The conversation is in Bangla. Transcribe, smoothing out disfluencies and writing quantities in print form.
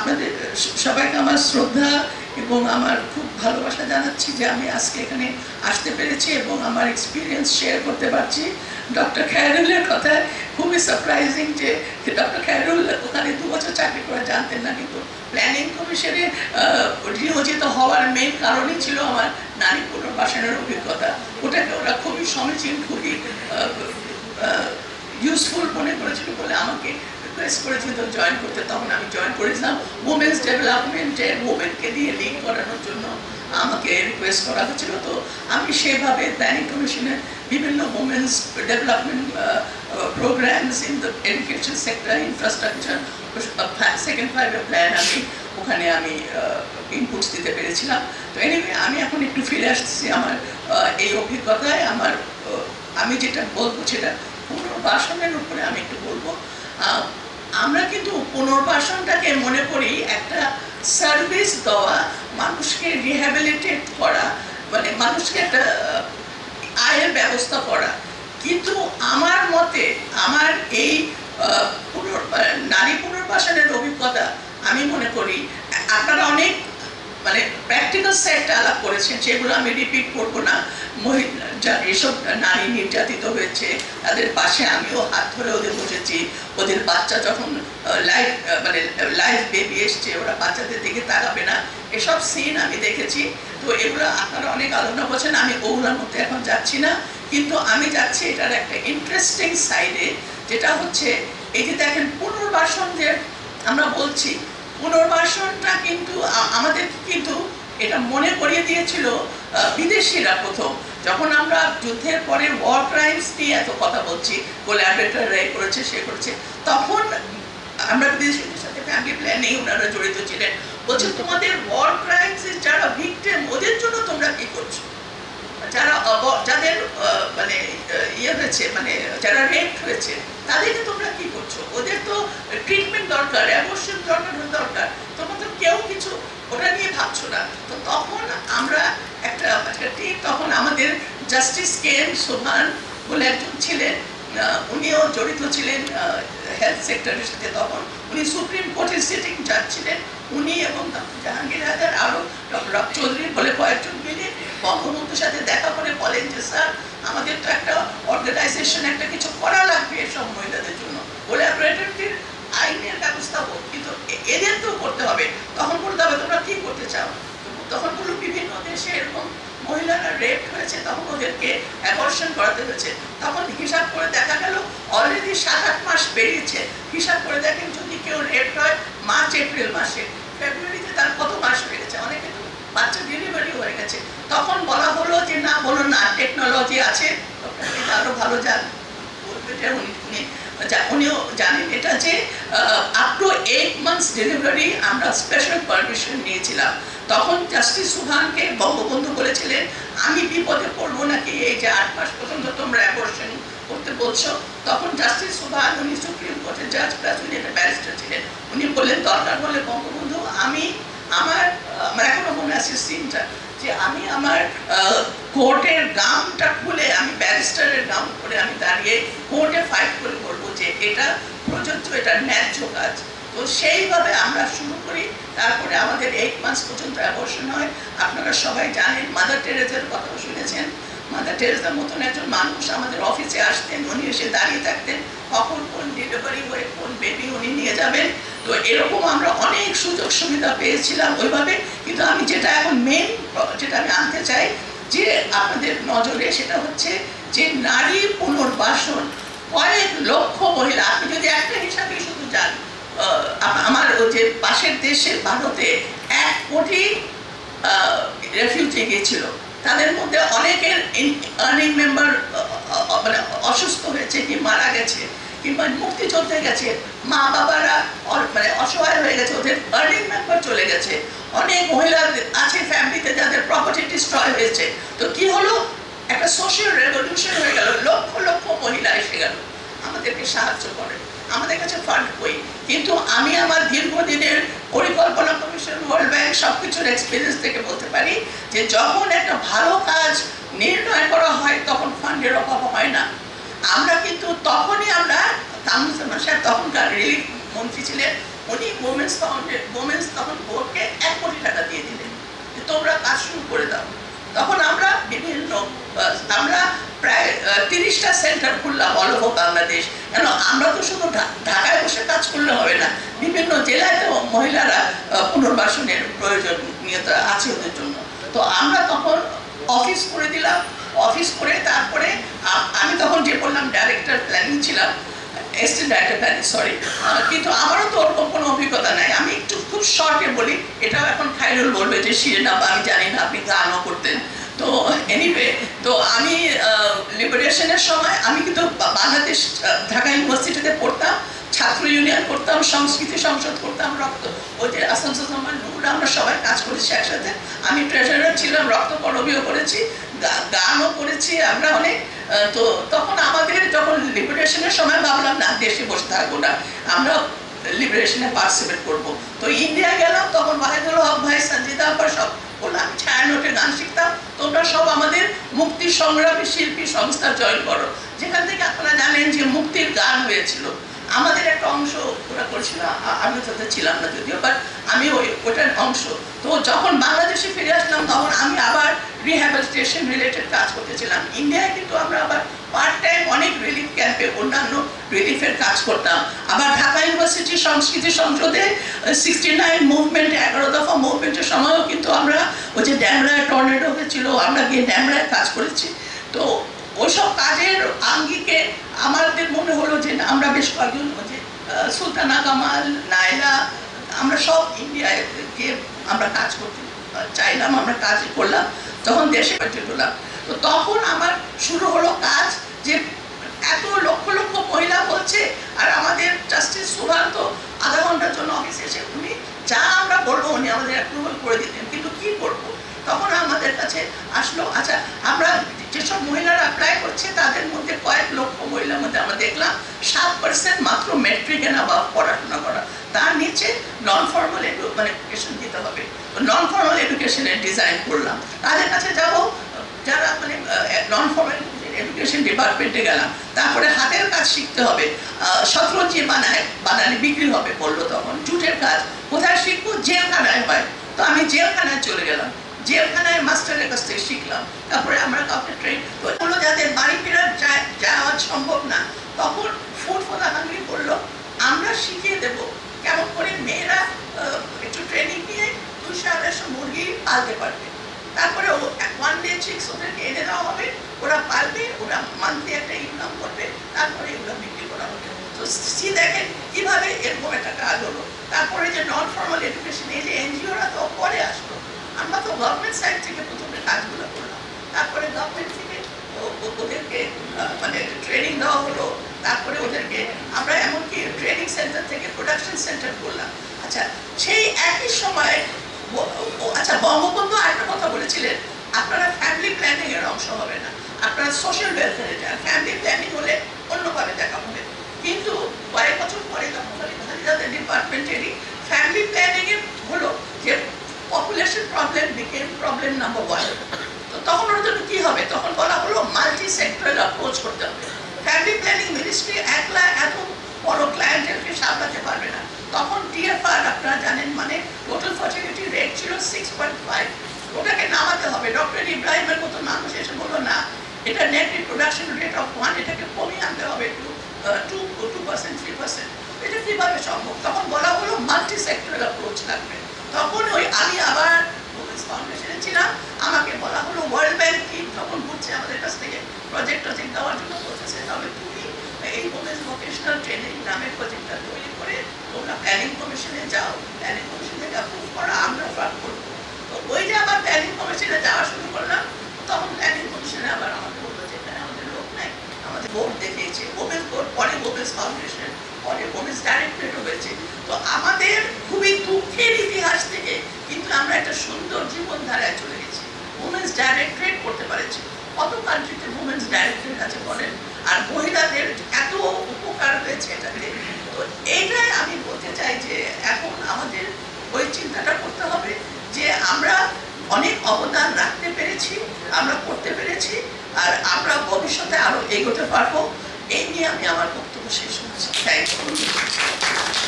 আপনাদের সবাইকে আমার শ্রদ্ধা এবং আমার খুব ভালোবাসা জানাচ্ছি যে আমি আজকে এখানে আসতে পেরেছি এবং আমার এক্সপিরিয়েন্স শেয়ার করতে পারছি। ডক্টর খায়রুলের কথায় খুবই সারপ্রাইজিং যে ডক্টর খায়রুল ওখানে 2 বছর চাকরি করে জানতেন না, কিন্তু প্ল্যানিং কমিশনে নিয়োজিত হওয়ার মেইন কারণই ছিল আমার নারী পুনর্বাসনের অভিজ্ঞতা। ওটাকে ওরা খুবই সমীচীন, খুবই ইউজফুল মনে করেছিল বলে আমাকে রিকোয়েস্ট করেছিল জয়েন করতে। তখন আমি জয়েন করেছিলাম ওমেন্স ডেভেলপমেন্টে, ওমেনকে দিয়ে লিড করানোর জন্য আমাকে রিকোয়েস্ট করা হয়েছিল। তো আমি সেভাবে প্ল্যানিং কমিশনে বিভিন্ন women's development programs in the education sector, infrastructure, second 5-year plan ওখানে আমি ইনপুটস দিতে পেরেছিলাম। তো এনিওয়ে আমি এখন একটু ফিরে আসছি আমার এই অভিজ্ঞতায়। আমি যেটা বলবো সেটা পুনর্বাসনের উপরে আমি একটু বলবো। আমরা কিন্তু পুনর্বাসনটাকে মনে করি একটা সার্ভিস দেওয়া, মানুষকে রিহ্যাবিলিটেট করা, মানে মানুষকে একটা আয়ের ব্যবস্থা করা। কিন্তু আমার মতে আমার এই নারী পুনর্বাসনের অভিজ্ঞতা আমি মনে করি আপনারা অনেক মানে প্র্যাকটিক্যাল সেট আলাপ করেছেন, সেগুলো আমি রিপিট করবো না। যেসব নারী নির্যাতিত হয়েছে তাদের পাশে আমিও হাত ধরে ওদের বসেছি। ওদের বাচ্চা যখন লাইফ বেবি এসছে, ওরা বাচ্চাদের দিকে তাকাবে না, এসব সিন আমি দেখেছি। তো এগুলো আপনারা অনেক আলোচনা করছেন, আমি ওগুলোর মধ্যে এখন যাচ্ছি না। কিন্তু আমি যাচ্ছি এটার একটা ইন্টারেস্টিং সাইডে, যেটা হচ্ছে এই যে দেখেন পুনর্বাসন যে আমরা বলছি, পুনর্বাসনটা কিন্তু আমাদের কিন্তু এটা মনে করিয়ে দিয়েছিল বিদেশিরা। প্রথম যখন আমরা যুদ্ধের পরে ওয়ার ক্রাইমস নিয়ে এত কথা বলছি, কোল্যাবরেটররা করেছে, সে করেছে, তখন আমরা বিদেশিদের সাথে ফ্যামিলি প্ল্যানিং ওনারা জড়িত ছিলেন। বলছে তোমাদের ওয়ার ক্রাইমস যারা ভিকটিম ওদের জন্য তোমরা কি করছো, যাদের মানে ইয়ে হয়েছে, মানে যারা রেপ হয়েছে তাদেরকে তোমরা কি করছো, ওদের তো ট্রিটমেন্ট দরকার, অ্যাবর্শন দরকার, তোমরা তো কেউ কিছু ওটা নিয়ে ভাবছো না। তো তখন আমরা একটা তখন আমাদের জাস্টিস কে এম সোভান বলে একজন ছিলেন, উনিও জড়িত ছিলেন হেলথ সেক্টরের সাথে। তখন উনি সুপ্রিম কোর্টের সিটিং জাজ ছিলেন। উনি এবং জাহাঙ্গীর হায়দার আরও ডক্টর রব চৌধুরী বলে কয়েকজন মিলে বঙ্গবন্ধুর সাথে দেখা করে বলেন যে স্যার আমাদের তো একটা অর্গানাইজেশন, একটা কিছু করা লাগবে এসব মহিলাদের জন্য, কোল্যাবরেটরদের আইনের ব্যবস্থা হোক, কিন্তু এদের তো করতে হবে। তখন বলতে হবে তোমরা কি করতে চাও। তখন বললো বিভিন্ন দেশে এরকম মহিলারা রেপ হয়েছে, তখন ওদেরকে অ্যাবর্শন করাতে হয়েছে। তখন হিসাব করে দেখা গেল অলরেডি 7-8 মাস পেরিয়েছে। হিসাব করে দেখেন যদি কেউ রেপ হয় মার্চ এপ্রিল মাসে, ফেব্রুয়ারিতে তার কত মাস হয়ে গেছে, অনেকে তো বাচ্চা ডেলিভারি হয়ে গেছে। তখন বলা হলো যে না, বলো না, টেকনোলজি আছে, আরো ভালো যান উনিও জানেন এটা, যে আপ টু 8 months ডেলিভারি আমরা স্পেশাল পারমিশন নিয়েছিলাম। তখন জাস্টিস সুহানকে বঙ্গবন্ধু বলেছিলেন আমি বিপদে পড়বো নাকি, এই যে 8 মাস পর্যন্ত তোমরা অ্যাবর্শন করতে বলছো। তখন জাস্টিস সুহান, উনি সুপ্রিম কোর্টের জাজ প্লাস উনি একটা ব্যারিস্টার ছিলেন, উনি বললেন দরকার হলে বঙ্গবন্ধু আমার এখনো মনে আছে সিনটা, যে আমি আমার কোর্টের গাউনটা খুলে, আমি ব্যারিস্টারের গাউন করে আমি দাঁড়িয়ে কোর্টে ফাইট করে বলবো যে এটা প্রযোজ্য, এটা ন্যায্য কাজ। তো সেইভাবে আমরা শুরু করি। তারপরে আমাদের 8 মাস পর্যন্ত অ্যাবর্শন হয়। আপনারা সবাই জানেন, মাদার টেরেসার কথা শুনেছেন। মাদার টেরেসার মতন একজন মানুষ আমাদের অফিসে আসতেন, উনি এসে দাঁড়িয়ে থাকতেন কখন কোন ডেলিভারি হয়ে কোন বেবি উনি নিয়ে যাবেন। তো এরকম আমরা অনেক সুযোগ সুবিধা পেয়েছিলাম ওইভাবে। কিন্তু আমি যেটা এখন মেন যেটা আমি আনতে চাই যে আপনাদের নজরে, সেটা হচ্ছে যে নারী পুনর্বাসন কয়েক লক্ষ মহিলা, আপনি যদি একটা হিসাবে শুধু যান, আমার যে পাশের দেশে ভারতে 1 কোটি রেফিউজি গিয়েছিল, তাদের মধ্যে অনেকের আর্নিং মেম্বার মানে অসুস্থ হয়েছে কি মারা গেছে, কিংবা মুক্তিযুদ্ধে গেছে, মা বাবারা মানে অসহায় হয়ে গেছে, ওদের আর্নিং মেম্বার চলে গেছে। অনেক মহিলা আছে ফ্যামিলিতে যাদের প্রপার্টি ডিস্ট্রয় হয়েছে। তো কি হলো, একটা সোশ্যাল রেভলিউশন হয়ে গেল, লক্ষ লক্ষ মহিলা এসে গেল আমাদেরকে সাহায্য করে, আমাদের কাছে ফান্ড কই। কিন্তু আমি আমার দীর্ঘদিনের পরিকল্পনা কমিশন, ওয়ার্ল্ড ব্যাংক সবকিছুর এক্সপিরিয়েন্স থেকে বলতে পারি যে যখন একটা ভালো কাজ নির্ণয় করা হয় তখন ফান্ডের অভাব হয় না। আমরা কিন্তু তখনই আমরা তামুজ্জামান সাহেব তখনকার রিলিফ মন্ত্রী ছিলেন, উনি ওমেন্স তখন বোর্ডকে 1 কোটি টাকা দিয়ে দিলেন যে তোমরা কাজ শুরু করে দাও। তখন আমরা আমরা প্রায় 30টা সেন্টার খুললাম অল ওভার বাংলাদেশ। কেন আমরা তো শুধু ঢাকায় বসে কাজ করলে হবে না, বিভিন্ন জেলায় তো মহিলারা পুনর্বাসনের প্রয়োজনীয়তা আছে ওদের জন্য। তো আমরা তখন অফিস করে দিলাম। অফিস করে তারপরে আমি তখন যে বললাম ডাইরেক্টর প্ল্যানিং ছিলাম, অ্যাসিস্ট্যান্ট ডাইরেক্টর প্ল্যানিং, সরি, কিন্তু আমারও তো ওরকম কোনো অভিজ্ঞতা নাই। আমি একটু খুব শর্টে বলি, এটাও এখন খায়রুল বলবে যে শিরিনা বা আমি জানি না, আপনি গানও করতেন। তো এনিওয়ে, তো আমি লিবারেশনের সময় আমি কিন্তু বাংলাদেশ ঢাকা ইউনিভার্সিটিতে পড়তাম, ছাত্র ইউনিয়ন করতাম, সংস্কৃতি সংসদ করতাম, ওই যে আসামসামান নুরা, আমরা সবাই কাজ করেছি একসাথে। আমি ট্রেজারার ছিলাম, রক্ত করবিও করেছি, গানও করেছি আমরা অনেক। তো তখন আমাদের যখন লিবারেশনের সময় ভাবলাম না দেশে বসে থাকবো না, আমরা লিবারেশনে পার্টিসিপেট করবো। তো ইন্ডিয়া গেলাম, তখন ওয়াহিদুল হক ভাই, সঞ্জিদা আব্বা সব বললাম আমি ছায়ানটে গান শিখতাম, তোমরা সব আমাদের মুক্তি সংগ্রামী শিল্পী সংস্থা জয়েন করো, যেখান থেকে আপনারা জানেন যে মুক্তির গান হয়েছিল। আমাদের একটা অংশ ওরা করেছিল, আমি তাতে ছিলাম না যদিও, বাট আমি ওটার অংশ। তো যখন বাংলাদেশে ফিরে আসলাম তখন আমি আবার রিহ্যাবিলিটেশন রিলেটেড কাজ করতেছিলাম। ইন্ডিয়ায় কিন্তু আমরা আবার পার্ট টাইম অনেক রিলিফ ক্যাম্পে অন্যান্য রিলিফের কাজ করতাম। আবার ঢাকা ইউনিভার্সিটি সংস্কৃতি সংসদে 69 মুভমেন্ট, 11 দফা মুভমেন্টের সময়ও কিন্তু আমরা ওই যে ড্যামরায় টর্নেডো হয়েছিল, আমরা গিয়ে ড্যামরায় কাজ করেছি। তো ওইসব কাজের আঙ্গিকে আমাদের মনে হলো যে আমরা বেশ কয়েকজন, যে সুলতানা কামাল, নাইলা, আমরা সব ইন্ডিয়ায় গিয়ে আমরা কাজ করতে চাইলাম, আমরা কাজ করলাম। তখন দেশে হলাম, তো তখন আমার শুরু হলো কাজ, যে এত লক্ষ লক্ষ মহিলা বলছে, আর আমাদের জাস্টিস সুভান তো আধা ঘন্টার জন্য অফিসে এসে উনি যা আমরা বলবো উনি আমাদের অ্যাপ্রুভাল করে দিতেন, কিন্তু কি করবো? তখন আমাদের কাছে আসলো, আচ্ছা আমরা যেসব মহিলারা অ্যাপ্লাই করছে তাদের মধ্যে কয়েক লক্ষ মহিলার মধ্যে আমরা দেখলাম 7% মাত্র মেট্রিক এন্ড অ্যাবাভ পড়াশোনা করা, তার নিচে নন ফর্মাল এডুকেশন দিতে হবে। নন ফর্মাল এডুকেশনের ডিজাইন করলাম, তাদের কাছে যাব যারা নন ফর্মাল এডুকেশন ডিপার্টমেন্টে গেলাম, তারপরে হাতের কাজ শিখতে হবে, শতরঞ্জি বানালে বিক্রি হবে বললো। তখন জুটের কাজ কোথায় শিখবো? জেলখানায় হয়। তো আমি জেলখানায় চলে গেলাম, জেলখানায় মাস্টারের কাছ থেকে শিখলাম। তারপরে আমরা কাউকে ট্রেন হলো, যাদের বাড়ি ফেরার যাওয়া সম্ভব না, তখন ফুড ফর দ্য হাংরি বললো আমরা শিখিয়ে দেবো কেমন করে মেয়েরা একটু ট্রেনিং নিয়ে 200-250 মুরগি পালতে পারবে। তারপরে 1 day chicks ওদেরকে এনে দেওয়া হবে, ওরা পালবে, ওরা মান্থলি একটা ইনকাম করবে, তারপরে এগুলো বিক্রি করা হবে। তো দেখেন কিভাবে এরকম একটা কাজ হলো। তারপরে যে নন ফর্মাল এডুকেশন, এই যে এনজিওরা তো পরে আসলো, আমরা তো গভর্নমেন্ট সাইড থেকে প্রথমে কাজগুলো করলাম, তারপরে গভর্নমেন্ট থেকে ওদেরকে ট্রেনিং দেওয়া হলো, তারপরে ওদেরকে আমরা এমনকি ট্রেনিং সেন্টার থেকে প্রোডাকশন সেন্টার করলাম। আচ্ছা, সেই একই সময় আচ্ছা বঙ্গবন্ধু আরেকটা কথা বলেছিলেন, আপনারা ফ্যামিলি প্ল্যানিং এর অংশ হবে না, আপনারা সোশ্যাল ওয়েলফেয়ারে যান, ফ্যামিলি প্ল্যানিং হলে অন্যভাবে দেখা হবে। কিন্তু কয়েক বছর পরে যাদের ডিপার্টমেন্টেরই ফ্যামিলি প্ল্যানিং এর হলো যে population problem became problem number 1। তো তখন ওর জন্য কি হবে? তখন বলা হলো মাল্টি সেক্টরাল অ্যাপ্রোচ করতে হবে। ফ্যামিলি প্ল্যানিং মিনিস্ট্রি একলা এত বড় ক্লায়েন্টেলকে সামলাতে পারবে না। তখন টিএফআর আপনারা জানেন, টোটাল ফার্টিলিটি রেট ছিল 6.5, ওটাকে নামাতে হবে। ডক্টর ইব্রাহিমের মতো মানুষ এসে বললো না, এটা নেট রিপ্রোডাকশন রেট অফ 1, এটাকে কমিয়ে আনতে হবে একটু 2%, 3%। এটা কিভাবে সম্ভব? তখন বলা হলো মাল্টি সেক্টরাল অ্যাপ্রোচ লাগবে। তখন আমি আবার উমেন্স ফাউন্ডেশনে ছিলাম, আমাকে বলা হলো ওয়ার্ল্ড ব্যাংক কি তখন বুঝছে আমাদের কাছ থেকে প্রজেক্ট দেওয়ার জন্য বলতেছে, তবে তুমি এই উমেন্স ভোকেশনাল ট্রেনিং নামের প্রজেক্টটা তৈরি করে তোমরা প্ল্যানিং কমিশনে যাও, প্ল্যানিং কমিশন থেকে অ্যাপ্রুভ করা, আমরা ফান্ড করবো। তো ওই যে আবার প্ল্যানিং কমিশনে যাওয়া শুরু করলাম, তখন প্ল্যানিং কমিশনে আবার আমাকে বললো যে এখানে আমাদের লোক নাই, আমাদের বোর্ড দেখিয়েছে, ওমেন্স বোর্ড, পরে ওমেন্স ফাউন্ডেশন, পরে ওমেন্স ডাইরেক্টরেটও হয়েছে। তো আমাদের খুবই দুঃখের ইতিহাস থেকে কিন্তু আমরা একটা সুন্দর জীবনধারায় চলে গেছি, ওমেন্স ডাইরেক্টরেট করতে পারেছি। কত কান্ট্রিতে ওমেন্স ডাইরেক্টরেট আছে বলেন, আর মহিলাদের এত উপকার হয়েছে এটাতে। তো এইটাই আমি বলতে চাই যে এখন আমাদের ওই চিন্তাটা করতে হবে যে আমরা অনেক অবদান রাখতে পেরেছি, আমরা করতে পেরেছি, আর আমরা ভবিষ্যতে আরো এগোতে পারবো। এই নিয়ে আমি আমার বক্তব্য শেষ করছি। Thank you.